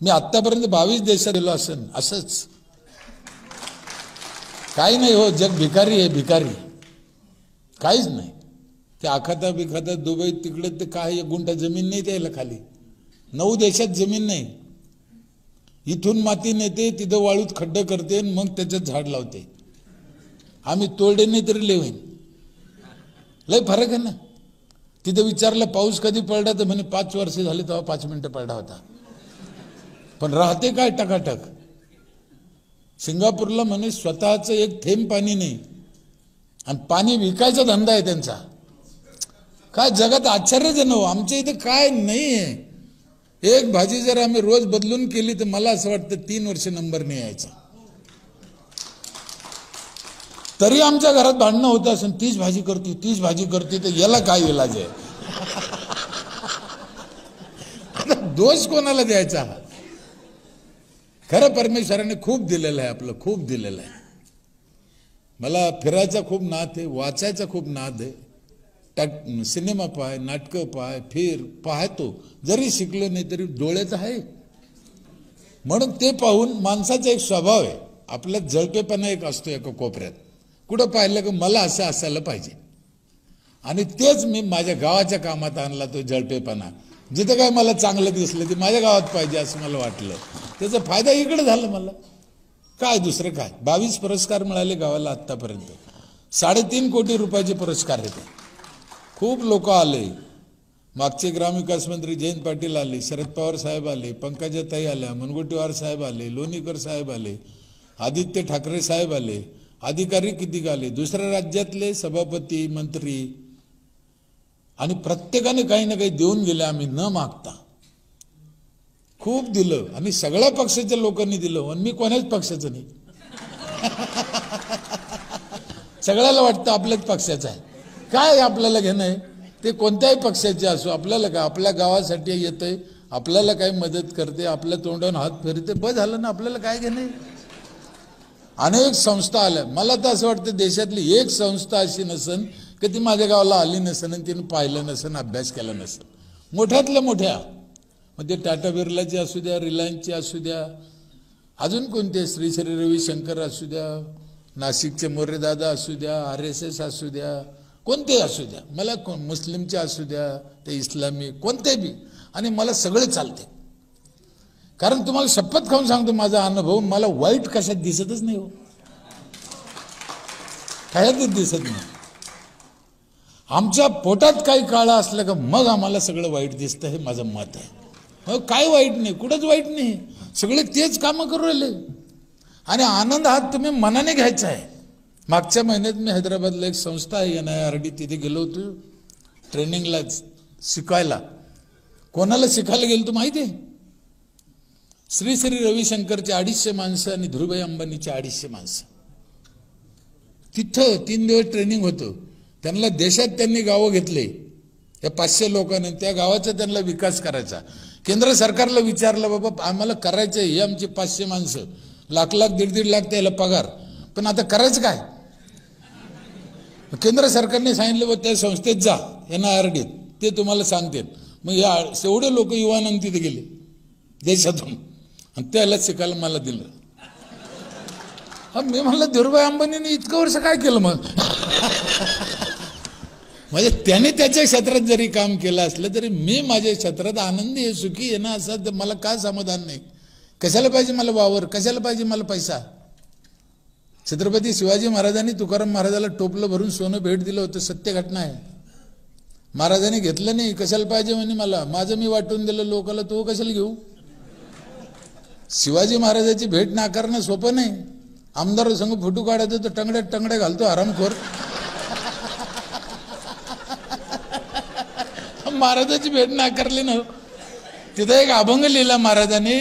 मी आतापर्यंत 22 देशात गेलो असेल असंच काही नाही हो. जग भिकारी आहे, भिकारी काहीच नाही. ते आखाता बिखाता दुबई तिकडे ते काय एक गुंठा जमीन नाही द्यायला खाली. 9 देशात जमीन नाही. इथून माती नेते तिथं वाळूत खड्डे करते मग त्याच्यात झाड लावते. आम्ही तोडे नाही तरी लेवीन. लय फरक आहे ना. तिथं विचारलं पाऊस कधी पडला तर म्हणे 5 वर्ष झाले तेव्हा 5 मिनिटं पडला होता. पण राहते काय टकाटक. सिंगापूरला म्हणे स्वतःचं एक थेंब पाणी नाही आणि पाणी विकायचा धंदा आहे त्यांचा. काय जगात आश्चर्यजनक. आमच्या इथे काय नाही आहे. एक भाजी जर आम्ही रोज बदलून केली तर मला असं वाटतं 3 वर्ष नंबर नाही यायचा. तरी आमच्या घरात भांडणं होतं असं. तीच भाजी करते, तीच भाजी करते, तर याला काय इलाज आहे. आता दोष कोणाला द्यायचा. खरं परमेश्वराने खूप दिलेलं आहे, आपलं खूप दिलेलं आहे. मला फिरायचा खूप नाद आहे, वाचायचा खूप नाद आहे. सिनेमा पाय, नाटकं पाय, फिर पाहतो. जरी शिकलो नाही तरी डोळ्याचं आहे. म्हणून ते पाहून माणसाचा एक स्वभाव आहे. आपल्यात जळपेपणा एक असतो एका कोपऱ्यात. कुठं पाहिलं की मला असं असायला पाहिजे. आणि तेच मी माझ्या गावाच्या कामात आणला तो जळपेपणा. जिथं काय मला चांगलं दिसलं ते माझ्या गावात पाहिजे असं मला वाटलं. त्याचा फायदा इकडे झाला मला. काय दुसरं काय. 22 पुरस्कार मिळाले गावाला आतापर्यंत. 3.5 कोटी रुपयाचे पुरस्कार आहेत. खूप लोक आले. मागचे ग्रामविकास मंत्री जयंत पाटील आले, शरद पवार साहेब आले, पंकजाताई आल्या, मुनगंटीवार साहेब आले, लोणीकर साहेब आले, आदित्य ठाकरे साहेब आले, अधिकारी किती आले, दुसऱ्या राज्यातले सभापती मंत्री. आणि प्रत्येकाने काही ना काही देऊन गेले. आम्ही न मागता खूप दिलं आणि सगळ्या पक्षाच्या लोकांनी दिलं. आणि मी कोणाच पक्षाचं नाही. सगळ्याला वाटतं आपल्याच पक्षाचं आहे. काय आपल्याला घेणं आहे. ते कोणत्याही पक्षाचे असो. आपल्याला काय आपल्या गावासाठी येतंय, आपल्याला काय मदत करते, आपल्या तोंडावर हात फिरते, बस झालं ना. आपल्याला काय घेणं आहे. अनेक संस्था आल्या. मला तर असं वाटतं देशातली एक संस्था अशी नसन की ती माझ्या गावाला आली नसन आणि तिने पाहिलं नसन, अभ्यास केला नसन. मोठ्यातल्या मोठ्या मग ते टाटा बिर्लाची असू द्या, रिलायन्सची असू द्या, अजून कोणते श्री श्री रविशंकर असू द्या, नाशिकचे मोरेदादा असू द्या, RSS असू द्या, कोणते असू द्या. मला मुस्लिमचे असू द्या, ते इस्लामी कोणते बी. आणि मला सगळे चालते. कारण तुम्हाला शपथ खाऊन सांगतो माझा अनुभव, मला वाईट कशात दिसतच नाही हो. कशातच दिसत नाही. आमच्या पोटात काही काळा असलं का मग आम्हाला सगळं वाईट दिसतं. हे माझं मत आहे. मग काय वाईट नाही, कुठंच वाईट नाही. सगळे तेच कामं करू राहिले. आणि आनंद हा तुम्ही मनाने घ्यायचा आहे. मागच्या महिन्यात मी हैदराबादला एक संस्था आहे NIRD, तिथे गेलो होतो ट्रेनिंगला शिकायला. कोणाला शिकायला गेलो तो माहिती आहे. श्री श्री रविशंकरचे 250 माणसं आणि धीरूभाई अंबानीचे 250 माणसं. तिथं 3 दिवस ट्रेनिंग होतं. त्यांना देशात त्यांनी गावं घेतले या 500 लोकांनी. त्या गावाचा त्यांना विकास करायचा. केंद्र सरकारला विचारलं बाबा आम्हाला करायचं हे आमची 500 माणसं, लाख लाख 1.5 लाख त्याला पगार, पण आता करायचं काय. केंद्र सरकारने सांगितलं बा त्या संस्थेत जा NIRD, ते तुम्हाला सांगतील. मग या एवढे लोक युवानंद तिथे गेले देशातून आणि त्याला शिकायला मला दिलं. मी म्हणलं धीरूभाई अंबानीने इतकं वर्ष काय केलं मग. म्हणजे त्याने त्याच्या क्षेत्रात जरी काम केलं असलं तरी मी माझ्या क्षेत्रात आनंदी आहे, सुखी आहे ना. असं तर मला काय समाधान नाही. कशाला पाहिजे मला वावर, कशाला पाहिजे मला पैसा. छत्रपती शिवाजी महाराजांनी तुकाराम महाराजाला टोपलं भरून सोनं भेट दिलं होतं. सत्य घटना आहे. महाराजांनी घेतलं नाही. कशाला पाहिजे म्हणे मला, माझं मी वाटून दिलं लोकाला, तो कशाला घेऊ. शिवाजी महाराजाची भेट नाकारणं सोपं नाही. आमदार संघ फोटो काढायचो तर टंगड्यात टंगड्या घालतो हरामखोर. महाराजाची भेट नाकारली ना. तिथं एक अभंग लिहिला महाराजांनी,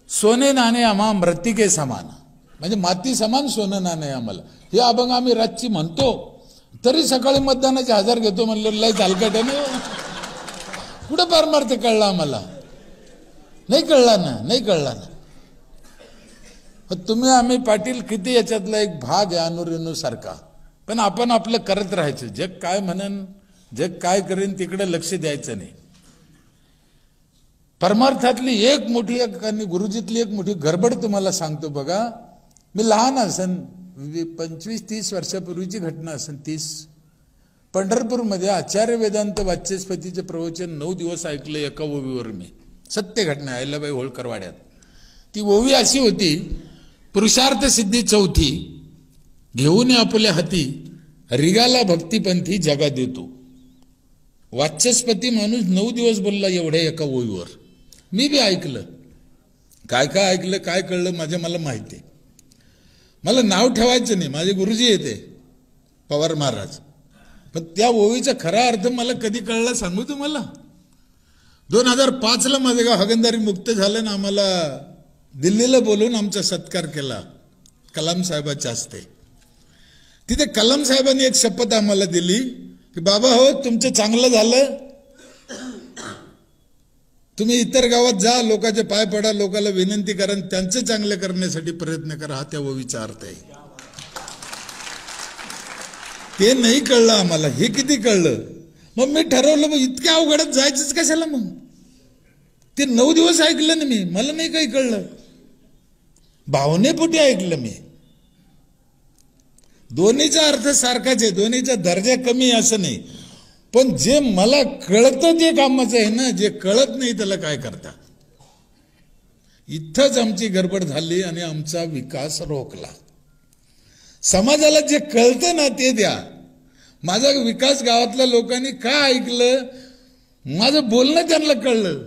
सोने नाणे आम्हा मृत्तिके समान. म्हणजे माती समान सोनं नाणे आम्हाला. हे अभंग आम्ही रातची म्हणतो तरी सकाळी मतदानाचे 1000 घेतो म्हणलं. लय झालकट आहे ना. कुठं पारमार्थ कळला आम्हाला. नाही कळला ना, नाही कळला ना. तुम्ही आम्ही पाटील किती याच्यातला एक भाग आहे अनुरेणू सारखा. पण आपण आपलं करत राहायचं. जग काय म्हणन, जग काय करेन तिकडे लक्ष द्यायचं नाही. परमार्थातली एक मोठी आणि गुरुजीतली एक मोठी गडबड तुम्हाला सांगतो बघा. मी लहान असन 25-30 वर्षापूर्वीची घटना असेल. 30 पंढरपूरमध्ये आचार्य वेदांत वाचस्पतीचे प्रवचन 9 दिवस ऐकलं एका ओवीवर मी. सत्य घटना अहिल्याबाई होळकर वाड्यात. ती ओवी अशी होती, पुरुषार्थ सिद्धी चौथी घेऊन आपल्या हाती रिगाला भक्तिपंथी जगा देतो. वाचस्पती माणूस 9 दिवस बोलला एवढ्या एका ओवीवर. मी बी ऐकलं. काय काय ऐकलं काय कळलं मला माहिती आहे. मला नाव ठेवायचं नाही, माझे गुरुजी येते पवार महाराज. पण त्या ओवीचा खरा अर्थ मला कधी कळला सांगू तुम्हाला. 2005ला माझं गाव हगंदारी मुक्त झालं ना, आम्हाला दिल्लीला बोलून आमचा सत्कार केला कलाम साहेबाच्या हस्ते. तिथे कलाम साहेबांनी एक शपथ आम्हाला दिली की बाबा हो तुमचं चांगलं झालं, तुम्ही इतर गावात जा, लोकांचे पाय पडा, लोकांना विनंती करा, त्यांचे चांगले करण्यासाठी प्रयत्न करा. हा त्या ओवीचा अर्थ आहे. ते नाही कळलं आम्हाला. हे किती कळलं. मग मी ठरवलं मग इतक्या अवघडात जायचंच कशाला. मग ते 9 दिवस ऐकलं ना मी, मला नाही काही कळलं. भावनेपोटी ऐकलं मी. दोन्हीचा अर्थ सारखाच आहे, दोन्हीचा दर्जा कमी असं नाही. पण जे मला कळतं ते कामाचं आहे ना, जे कळत नाही त्याला काय करता. इथंच आमची गडबड झाली आणि आमचा विकास रोखला. समाजाला जे कळतं ना ते द्या. माझा विकास गावातल्या लोकांनी काय ऐकलं, माझं बोलणं त्यांना कळलं.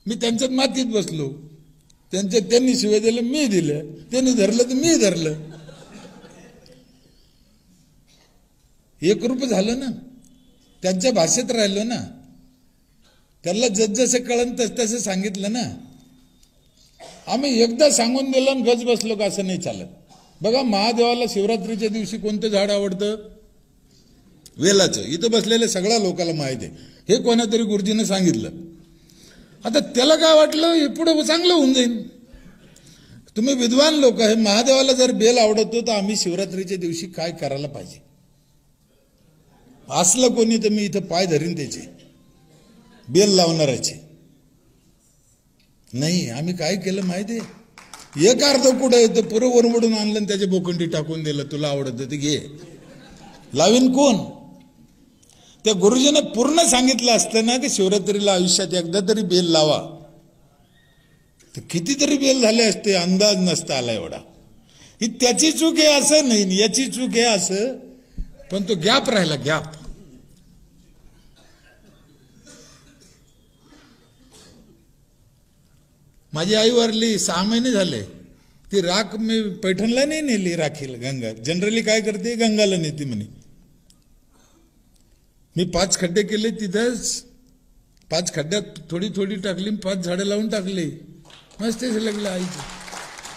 मी त्यांच्यात मातीत बसलो. त्यांनी शिवाय दिलं मी दिलं, त्यांनी धरलं तर मी धरलं. एकरूप झालं ना, त्यांच्या भाषेत राहिलो ना, त्यांना जसं कळन तसं सांगितलं ना. आम्ही एकदा सांगून दिलं आणि गज बसलो का असं नाही चालत. बघा महादेवाला शिवरात्रीच्या दिवशी कोणतं झाड आवडतं? वेलाचं. इथं बसलेल्या सगळ्या लोकांना माहिती आहे. हे कोणातरी गुरुजीनं सांगितलं. आता त्याला काय वाटलं हे पुढे चांगलं होऊन जाईल. तुम्ही विद्वान लोक आहे, महादेवाला जर बेल आवडतो तर आम्ही शिवरात्रीच्या दिवशी काय करायला पाहिजे. असलं कोणी तर मी इथं पाय धरीन त्याचे, बेल लावणाराचे नाही. आम्ही काय केलं माहिती आहे, एक अर्ध कुठं येतं पुरं वरवडून आणलं आणि त्याचे बोकंडी टाकून दिलं. तुला आवडत ते घे. लावीन कोण? त्या गुरुजीने पूर्ण सांगितलं असतं ना की शिवरात्रीला आयुष्यात एकदा तरी बेल लावा, तर कितीतरी बेल झाले असते, अंदाज नसता आला एवढा. ही त्याची चूक आहे असं नाही, याची चूक आहे असं. पण तो गॅप राहिला, गॅप. माझी आई वारली 6 महिने झाले. ती राख मी पैठणला नाही नेली राखीला. गंगा जनरली काय करते, गंगाला नेते म्हणे. मी 5 खड्डे केले तिथंच. 5 खड्ड्यात थोडी थोडी टाकली, 5 झाडं लावून टाकली. मस्त लागलं आईचं.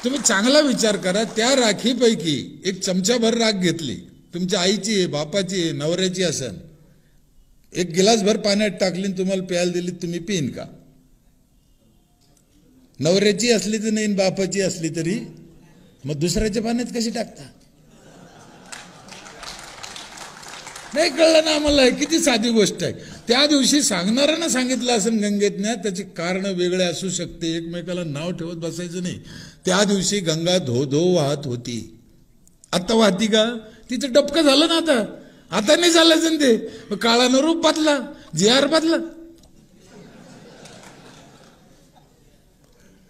तुम्ही चांगला विचार करा. त्या राखीपैकी एक चमचाभर राख घेतली, तुमच्या आईची आहे, बापाची आहे, नवऱ्याची असन, एक गिलासभर पाण्यात टाकली तुम्हाला प्यायला दिली, तुम्ही पिन का? नवऱ्याची असली तर नाही, बापाची असली तरी. मग दुसऱ्याच्या पाण्यात कशी टाकता? नाही कळलं ना आम्हाला. किती साधी गोष्ट आहे. त्या दिवशी सांगणाऱ्यांना सांगितलं असेल गंगेतनं, त्याची कारण वेगळे असू शकते. एकमेकाला नाव ठेवत बसायचं नाही. त्या दिवशी गंगा धो धो वाहत होती. आता वाहती का? तिचं डबकं झालं ना. आता नाही चालायचं ते. काळानं रूप बदला, JR बदला.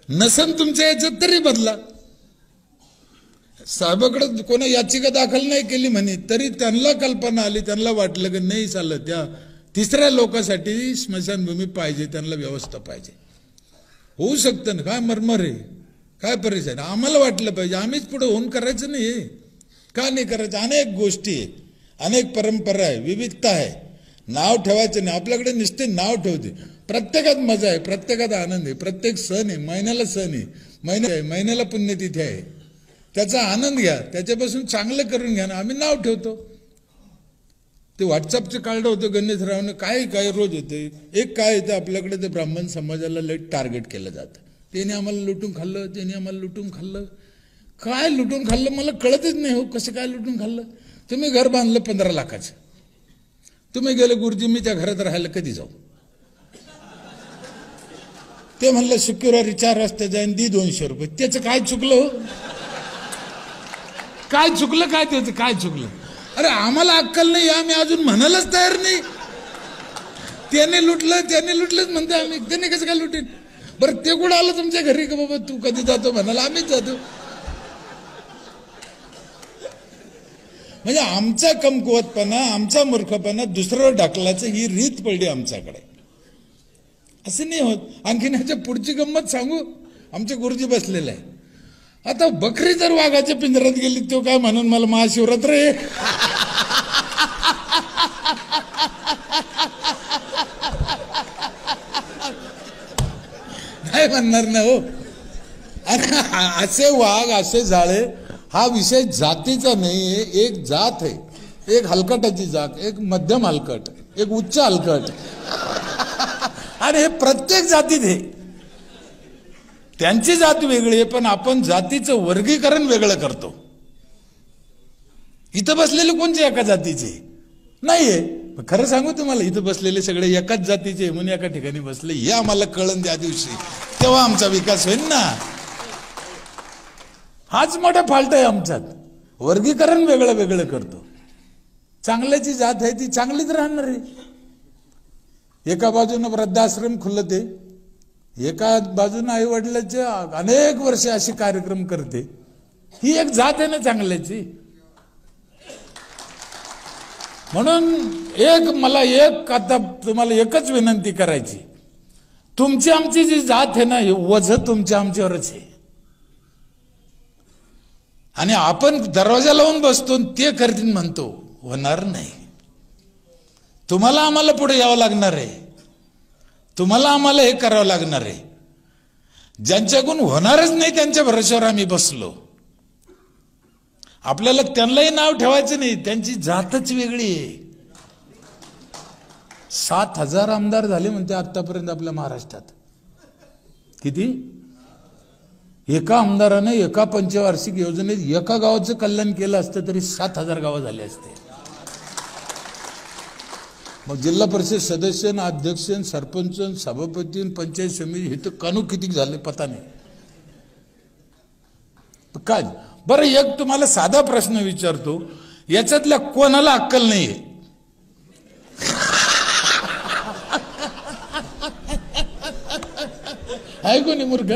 नसन तुमच्या याच्यात तरी बदला. साहेबाकडे कोणा याचिका दाखल नाही केली म्हणे, तरी त्यांना कल्पना आली, त्यांना वाटलं की नाही चाललं, त्या 3ऱ्या लोकांसाठी स्मशानभूमी पाहिजे, त्यांना व्यवस्था पाहिजे. होऊ शकतं ना. काय मरमर आहे, काय परिस्थिती. आम्हाला वाटलं पाहिजे, आम्हीच पुढे होऊन करायचं नाही. का नाही करायचं? अनेक गोष्टी आहे, अनेक परंपरा आहे, विविधता आहे. नाव ठेवायचं नाही. आपल्याकडे नुसते नाव ठेवते. प्रत्येकात मजा आहे, प्रत्येकात आनंद आहे, प्रत्येक सण आहे, महिन्याला सण आहे, महिन्याला पुण्यतिथी आहे. त्याचा आनंद घ्या, त्याच्यापासून चांगलं करून घ्या ना. आम्ही नाव ठेवतो. ते व्हॉट्सअपचं काढलं होतं गणेशरावनं, काय रोज होते. एक काय येतं आपल्याकडे, ते ब्राह्मण समाजाला लई टार्गेट केलं जातं. त्याने आम्हाला लुटून खाल्लं, त्याने आम्हाला लुटून खाल्लं. काय लुटून खाल्लं मला कळतच नाही हो. कसं काय लुटून खाल्लं? तुम्ही घर बांधलं 15 लाखाचं, तुम्ही गेले गुरुजी मी त्या घरात राहायला कधी जाऊ? ते म्हणलं शुक्रवारी 4 वाजता जाईन, दी 200 रुपये. त्याचं काय चुकलं? काय चुकलं? काय त्याचं काय चुकलं? अरे आम्हाला अक्कल नाही, आम्ही अजून म्हणायलाच तयार नाही. त्याने लुटलंच म्हणते आम्ही. त्याने कसं काय लुटेन? बरं ते कुठं आलं तुमच्या घरी का बाबा तू कधी जातो म्हणाला? आम्हीच जातो. म्हणजे आमचा कमकुवतपणा, आमचा मूर्खपणा दुसरं ढकलायचं ही रीत पडली आमच्याकडे. असं नाही होत. आणखीन ह्याच्या पुढची गंमत सांगू. आमचे गुरुजी बसलेले आहे. आता बकरी जर वाघाच्या पिंजऱ्यात गेली तो काय म्हणून मला महाशिवरात्र आहे नाही म्हणणार ना हो. असे वाघ, असे जाळे, हा विषय जातीचा नाही आहे. एक जात आहे, एक हलकटाची जात, एक मध्यम हलकट, एक उच्च हलकट, आणि हे प्रत्येक जातीत आहे. त्यांची जात वेगळी आहे, पण आपण जातीचं वर्गीकरण वेगळं करतो. इथं बसलेले कोणते एका जातीचे नाहीये. खरं सांगू तुम्हाला, इथं बसलेले सगळे एकाच जातीचे म्हणून एका ठिकाणी बसले, हे आम्हाला कळण त्या दिवशी, तेव्हा आमचा विकास होईल ना. हाच मोठा फाल्ट आहे आमच्यात. वर्गीकरण वेगळं वेगळं करतो. चांगल्याची जात आहे ती चांगलीच राहणार आहे. एका बाजूनं वृद्धाश्रम खुलते, एका बाजूनं आई वडिलांचे अनेक वर्ष असे कार्यक्रम करते. ही एक जात आहे ना चांगल्याची. म्हणून आता तुम्हाला एकच विनंती करायची, तुमची आमची जी जात आहे ना, हे वझ तुमच्या आमच्यावरच आहे. आणि आपण दरवाजा लावून बसतो ते करतील म्हणतो, होणार नाही. तुम्हाला आम्हाला पुढे यावं लागणार आहे. तुम्हाला आम्हाला हे करावं लागणार आहे. ज्यांच्याकडून होणारच नाही त्यांच्या भरोश्यावर आम्ही बसलो. आपल्याला त्यांनाही नाव ठेवायचं नाही, त्यांची जातच वेगळी आहे. 7,000 आमदार झाले म्हणते आतापर्यंत आपल्या महाराष्ट्रात. किती? एका आमदाराने एका पंचवार्षिक योजनेत एका गावाचं कल्याण केलं असतं तरी 7,000 गावं झाले असते. मग जिल्हा परिषद सदस्य, अध्यक्ष, सरपंच, सभापती, पंचायत समिती, हे तर कानू किती झाले पता नाही. काय बरं, एक तुम्हाला साधा प्रश्न विचारतो, याच्यातल्या कोणाला अक्कल नाहीये? आहे कोणी मूर्ख?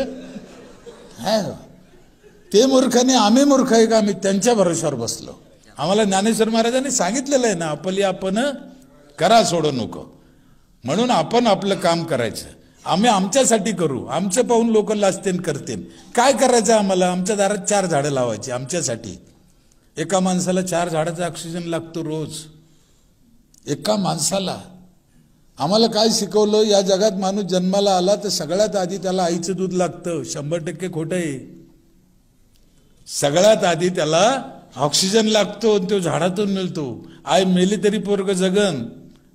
ते मूर्ख नाही, आम्ही मूर्ख आहे का? आम्ही त्यांच्या भरोश्यावर बसलो. आम्हाला ज्ञानेश्वर महाराजांनी सांगितलेलं आहे ना, आपली आपण करा, सोडू नको. म्हणून आपण आपलं काम करायचं. आम्ही आमच्यासाठी करू. आमचं पाहून लोक लाजतेन करतील. काय करायचं आम्हाला? आमच्या दारात 4 झाडं लावायची आमच्यासाठी. एका माणसाला 4 झाडाचा ऑक्सिजन लागतो रोज. एका माणसाला. आम्हाला काय शिकवलं? या जगात माणूस जन्माला आला तर सगळ्यात आधी त्याला आईचं दूध लागतं. 100% खोटं आहे. सगळ्यात आधी त्याला ऑक्सिजन लागतो, तो झाडातून मिळतो. आई मेली तरी पोरग जगन,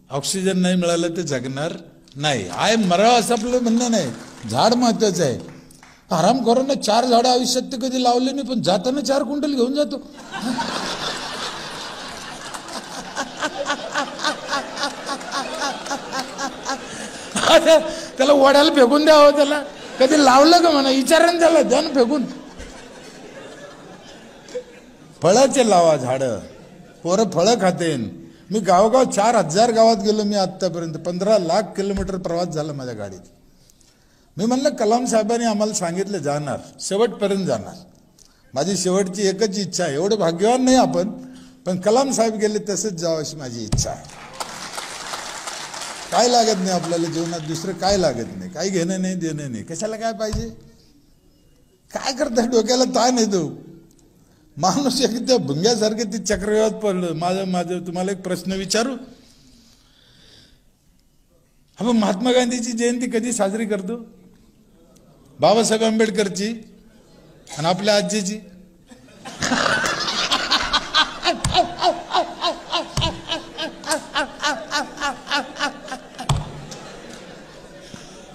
ऑक्सिजन नाही मिळालं तर जगणार नाही. आय मरावं असं आपलं म्हणणं नाही. झाड महत्वाचं आहे. हरामखोरांना 4 झाडं आयुष्यात ते कधी लावले नाही, पण जाताना 4 क्विंटल घेऊन जातो. त्याला वड्याला फेकून द्यावं. त्याला कधी लावलं का म्हणा, विचारान त्याला, द्या ना फेकून. फळाचे लावा झाड, पोरं फळं खातेन. मी गावगाव 4,000 गावात गेलो. मी आतापर्यंत 15 लाख किलोमीटर प्रवास झाला माझ्या गाडीत. मी म्हणलं कलाम साहेबांनी आम्हाला सांगितलं जाणार, शेवटपर्यंत जाणार. माझी शेवटची एकच इच्छा आहे. एवढं भाग्यवान नाही आपण, पण कलाम साहेब गेले तसंच जावं अशी माझी इच्छा आहे. काय लागत नाही आपल्याला जीवनात, दुसरं काय लागत नाही. काही घेणं नाही, देणं नाही. कशाला काय पाहिजे? काय करता? डोक्याला ताण येतो. माणूस एकदा भुंग्यासारखे ते चक्रव्यूहात पडलं. माझं तुम्हाला एक प्रश्न विचारू. आपण महात्मा गांधीची जयंती कधी साजरी करतो? बाबासाहेब आंबेडकरची आणि आपल्या आजीची.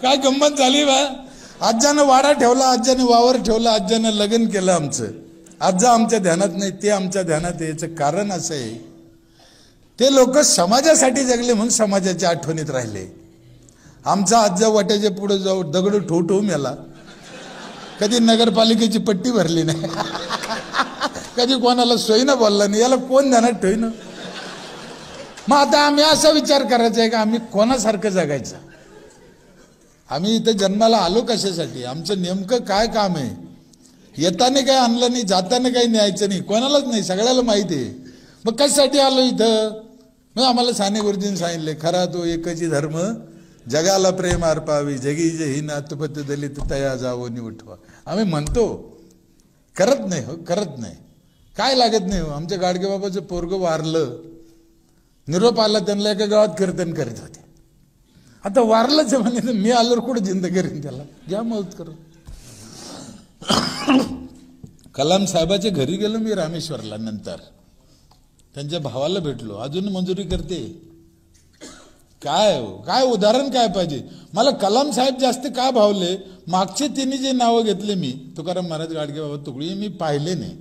काय गंमत झाली बा. आज्यानं वाडा ठेवला, आज्याने वावर ठेवला, आज्यानं लग्न केलं आमचं. आजा आमच्या ध्यानात नाही, ते आमच्या ध्यानात आहे. याचं कारण असं आहे, ते लोक समाजासाठी जगले म्हणून समाजाच्या आठवणीत राहिले. आमचा आजा वाट्याच्या पुढे जाऊ दगड ठोठो मेला, कधी नगरपालिकेची पट्टी भरली नाही, कधी कोणाला सोयीनं बोलला नाही, याला कोण ध्यानात ठेवीन. मग आता आम्ही असा विचार करायचा आहे का आम्ही कोणासारखं जगायचं. आम्ही इथे जन्माला आलो कशासाठी, आमचं नेमकं काय काम आहे. येताना काही आणलं नाही, जाताना काही न्यायचं नाही, कोणालाच नाही, सगळ्याला माहिती आहे. मग कशासाठी आलो इथं. मग आम्हाला साने गुरुजींनी सांगितले, खरा तो एकची धर्म जगाला प्रेम अर्पावी, जगी जही नातपत दलित तया जावो नि उठवा. आम्ही म्हणतो, करत नाही हो, करत नाही. काय लागत नाही हो. आमच्या गाडगेबाबाचं पोरगं वारलं, निरोप आला, त्यांना एका गावात कीर्तन करीत होते. आता वारलंच म्हणे, मी आलोर कुठं जिंद करीन त्याला, घ्या मदत करू. कलाम साहेबाच्या घरी गेलो मी रामेश्वरला, नंतर त्यांच्या भावाला भेटलो, अजून मंजुरी करते. काय उदाहरण काय पाहिजे. मला कलाम साहेब जास्त का भावले, मागचे तिन्ही जे नावं घेतले मी, तुकाराम महाराज, गाडगेबाबा, तुकडी, मी पाहिले नाही.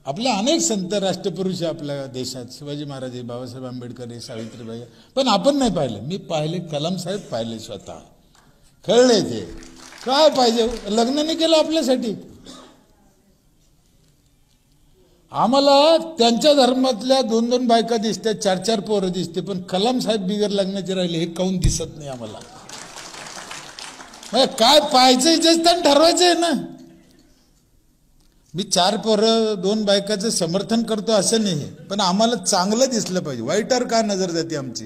आपले अनेक संत राष्ट्रपुरुष आपल्या देशात, शिवाजी महाराज, बाबासाहेब आंबेडकर, सावित्रीबाई, पण आपण नाही पाहिले. मी पाहिले, कलाम साहेब पाहिले, स्वतः कळले ते काय पाहिजे. लग्न नाही केलं आपल्यासाठी. आम्हाला त्यांच्या धर्मातल्या 2-2 बायका दिसतात, 4-4 पोरं दिसते, पण कलाम साहेब बिगर लग्नाचे राहिले हे काऊन दिसत नाही आम्हाला. काय पाहायचं इच्छा ठरवायचंय ना. मी 4 पोरं 2 बायकाचं समर्थन करतो असं नाही, पण आम्हाला चांगलं दिसलं पाहिजे. वाईटावर का नजर जाते आमची.